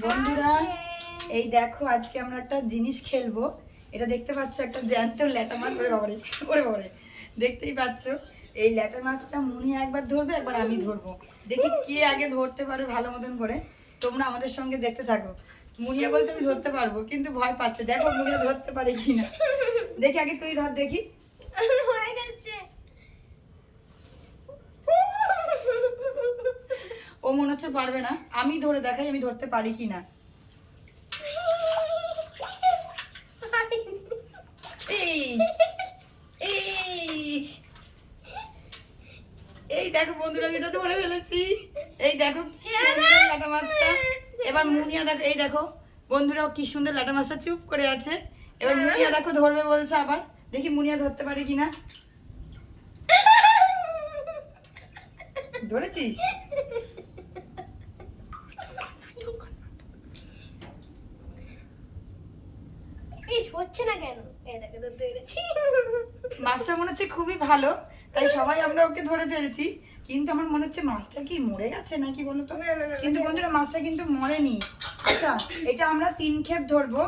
বন্ধুরা এই দেখো আজকে আমরা একটা জিনিস খেলবো। এটা দেখতে পাচ্ছ একটা জ্যান্ত ল্যাটা মাছ। ওরে বাবারে দেখতেই পাচ্ছ। এই ল্যাটা মাছটা মুনিয়া একবার ধরবে, একবার আমি ধরবো। দেখি কে আগে ধরতে পারে ভালো মতন করে। তোমরা আমাদের সঙ্গে দেখতে থাকো। মুনিয়া বলছে আমি ধরতে পারবো, কিন্তু ভয় পাচ্ছে। দেখো মুনিয়া ধরতে পারে কিনা। দেখি আগে তুই ধর দেখি। ও মনে হচ্ছে পারবে না। আমি ধরে দেখাই আমি ধরতে পারি কিনা। এই দেখো বন্ধুরা, আমি এটা ধরে ফেলেছি। এই দেখো ল্যাটা মাছটা। এবার মুনিয়া দেখো, এই দেখো বন্ধুরা কি সুন্দর ল্যাটা মাছটা চুপ করে আছে। এবার মুনিয়া দেখো ধরবে বলছে, আবার দেখি মুনিয়া ধরতে পারে কিনা। ধরেছিস? হচ্ছে না কেন? মাছটা মনে হচ্ছে খুবই ভালো, তাই সবাই আমরা ওকে ধরে ফেলছি। কিন্তু আমার মনে হচ্ছে মাছটা কি মরে গেছে নাকি বলো তো। কিন্তু বন্ধুরা মাছটা কিন্তু মরেনি। আচ্ছা, এটা আমরা 3 ক্ষেপ ধরবো।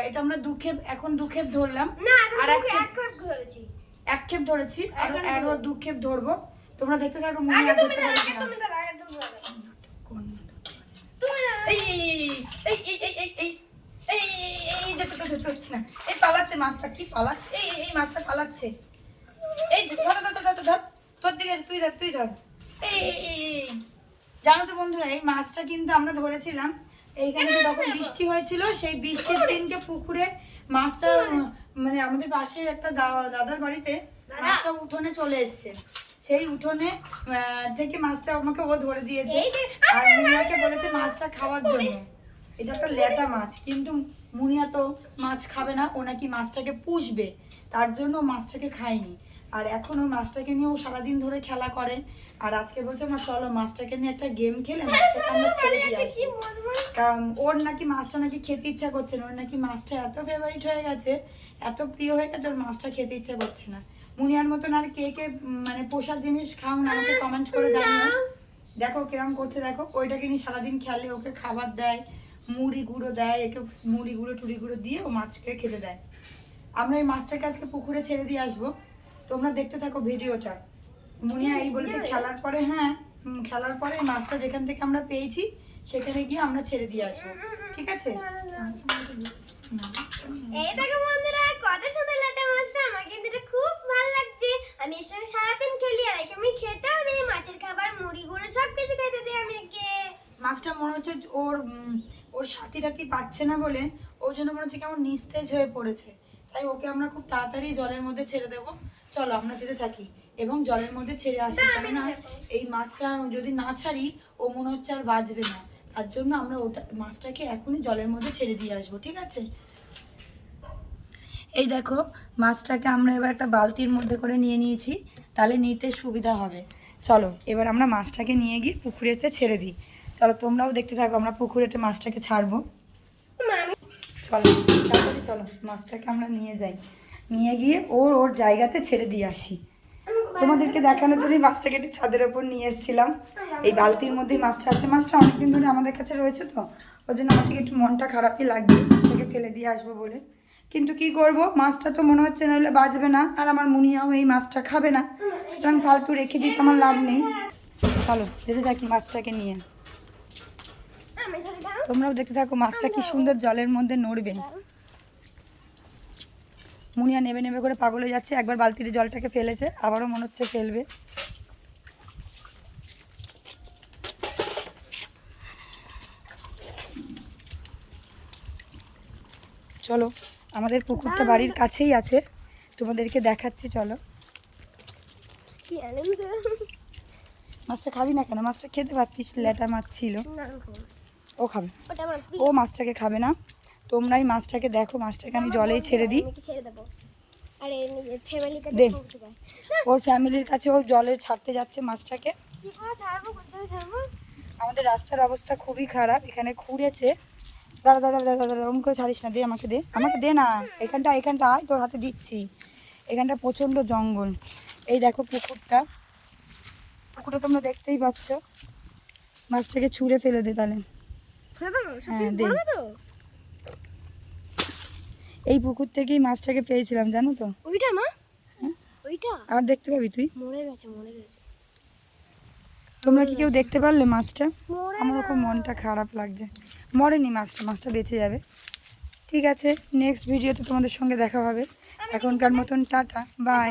এটা আমরা 2 ক্ষেপ, এখন 2 ক্ষেপ ধরলাম। আর এক ক্ষেপ ধরেছি, আর আরো 2 ক্ষেপ ধরবো। তোমরা দেখতে থাকো মুনিয়া ধরতে পারে কিনা। এই এই এই এই এই এই এই হচ্ছে না। এই পালাচ্ছে মাছটা, কি পালাচ্ছে। এই মাছটা পালাচ্ছে। এই ধর ধর ধর ধর ধর, তোর দিকে আছে, তুই ধর। এই জানো তো বন্ধুরা, এই মাছটা কিন্তু আমরা ধরেছিলাম এইখানে যখন বৃষ্টি হয়েছিল। সেই বৃষ্টির দিনকে পুকুরে মাছটা মানে আমাদের পাশে একটা দাদার বাড়িতে মাছটা উঠোনে চলে এসছে। সেই উঠোনে থেকে মাছটা আমাকে ও ধরে দিয়েছে, আর মুনিয়াকে বলেছে মাছটা খাওয়ার জন্য। এটা একটা ল্যাটা মাছ, কিন্তু মুনিয়া তো মাছ খাবে না, ও নাকি মাছটাকে পুষবে, তার জন্য মাছটাকে খায়নি। আর এখন ওই মাছটাকে নিয়ে ও সারাদিন ধরে খেলা করে। আর আজকে বলছে মা চলো মাছটাকে নিয়ে একটা গেম খেলে মাছটাকে আমরা ছেড়ে দিয়ে আসি। কারণ ওর নাকি মাছটা নাকি খেতে ইচ্ছা করছে না। ওর নাকি মাছটা এত ফেভারিট হয়ে গেছে, এত প্রিয় হয়ে গেছে, ওর মাছটা খেতে ইচ্ছা করছে না। মুনিয়ার মতন আর কে কে মানে পোষার জিনিস খাও না, আমাকে কমেন্ট করে জানিও। দেখো কিরম করছে, দেখো ওইটাকে নিয়ে সারাদিন খেলে, ওকে খাবার দেয়, মুড়ি গুঁড়ো দেয়, একে মুড়ি গুঁড়ো টুড়ি গুঁড়ো দিয়ে ও মাছকে খেতে দেয়। আমরা এই মাছটাকে আজকে পুকুরে ছেড়ে দিয়ে আসবো। তোমরা দেখতে থাকো ভিডিওটা। মুনিয়া এই বলেছে খেলার পরে, হ্যাঁ খেলার পরে মাছটা যেখান থেকে আমরা পেয়েছি সেখানে গিয়ে আমরা ছেড়ে দিয়ে আসবো, ঠিক আছে? এই দেখো বন্ধুরা, কত সুন্দর ল্যাটা মাছটা। আমার কিন্তু এটা খুব ভালো লাগছে। আমি এর সঙ্গে সারাদিন খেলি, আর একে আমি খেতেও দিই। মাছের খাবার, মুড়ি গুঁড়ো সবকিছু খেতে দিই আমি একে। মাছটা মনে হচ্ছে ওর সাথী রাতি পাচ্ছে না বলে ওর জন্য মনে হচ্ছে কেমন নিস্তেজ হয়ে পড়েছে। তাই ওকে আমরা খুব তাড়াতাড়ি জলের মধ্যে ছেড়ে দেবো। চলো আমরা যেতে থাকি এবং জলের মধ্যে ছেড়ে আসি, কেননা এই মাছটা যদি না ছাড়ি ও মনে হচ্ছে আর বাঁচবে না। তার জন্য আমরা মাছটাকে এখনই জলের মধ্যে ছেড়ে দিয়ে আসবো, ঠিক আছে? এই দেখো মাছটাকে আমরা এবার একটা বালতির মধ্যে করে নিয়ে নিয়েছি, তাহলে নিতে সুবিধা হবে। চলো এবার আমরা মাছটাকে নিয়ে গিয়ে পুকুরেতে ছেড়ে দিই। চলো তোমরাও দেখতে থাকো, আমরা পুকুরেতে মাছটাকে ছাড়বো। চলো তাড়াতাড়ি চলো, মাছটাকে আমরা নিয়ে যাই, নিয়ে গিয়ে ওর জায়গাতে ছেড়ে দিয়ে আসি। তোমাদেরকে দেখানোর জন্যই মাছটাকে একটু ছাদের ওপর নিয়ে এসেছিলাম। এই বালতির মধ্যেই মাছটা আছে। মাছটা অনেকদিন ধরে আমাদের কাছে রয়েছে, তো ওর জন্য আমার থেকে একটু মনটা খারাপই লাগবে মাছটাকে ফেলে দিয়ে আসবো বলে। কিন্তু কি করব, মাছটা তো মনে হচ্ছে নাহলে বাঁচবে না, আর আমার মুনিয়াও এই মাছটা খাবে না, সুতরাং ফালতু রেখে দিতে আমার লাভ নেই। চলো যেতে থাকি মাছটাকে নিয়ে। তোমরাও দেখতে থাকো মাছটা কি সুন্দর জলের মধ্যে নড়বে। মুনিয়া নেবে নেবে করে পাগল হয়ে যাচ্ছে। একবার বালতিতে জলটাকে ফেলেছে, আবারও মনে হচ্ছে ফেলবে। চলো আমাদের পুকুরটা বাড়ির কাছেই আছে, তোমাদেরকে দেখাচ্ছি। চলো। মাছটা খাবি না কেন? মাছটা খেতে পারতিস, ল্যাটা মাছ ছিল। ও খাবে, ও মাছটাকে খাবে না। তোমরাই মাছটাকে দেখো, মাছটাকে আমি জলেই ছেড়ে দিই। ওর ফ্যামিলির কাছে ও জলে ছাড়তে যাচ্ছে মাছটাকে। আমাদের রাস্তার অবস্থা খুবই খারাপ, এখানে খুঁড়েছে। দাঁড়া দাদা দাদা দাদা ওরকম করে ছাড়িস না, দে আমাকে দে না। এখানটা আয়, তোর হাতে দিচ্ছি। এখানটা প্রচণ্ড জঙ্গল। এই দেখো পুকুরটা তোমরা দেখতেই পাচ্ছ। মাছটাকে ছুঁড়ে ফেলে দে তাহলে। খুলে দাও সত্যি হ্যাঁ, দে। বলবে তো? এই পুকুর থেকেই মাছটাকে পেয়েছিলাম জানো তো। ওইটা মা? ওইটা আর দেখতে পাবি তুই? মরে গেছে মরে গেছে তোমরা কি কেউ দেখতে পারলে মাছটা? মরে আমারও খুব মনটা খারাপ লাগছে। মরেনি মাছটা, মাছটা বেঁচে যাবে। ঠিক আছে, নেক্সট ভিডিওতে তোমাদের সঙ্গে দেখা হবে। এখনকার মতন টাটা, বাই।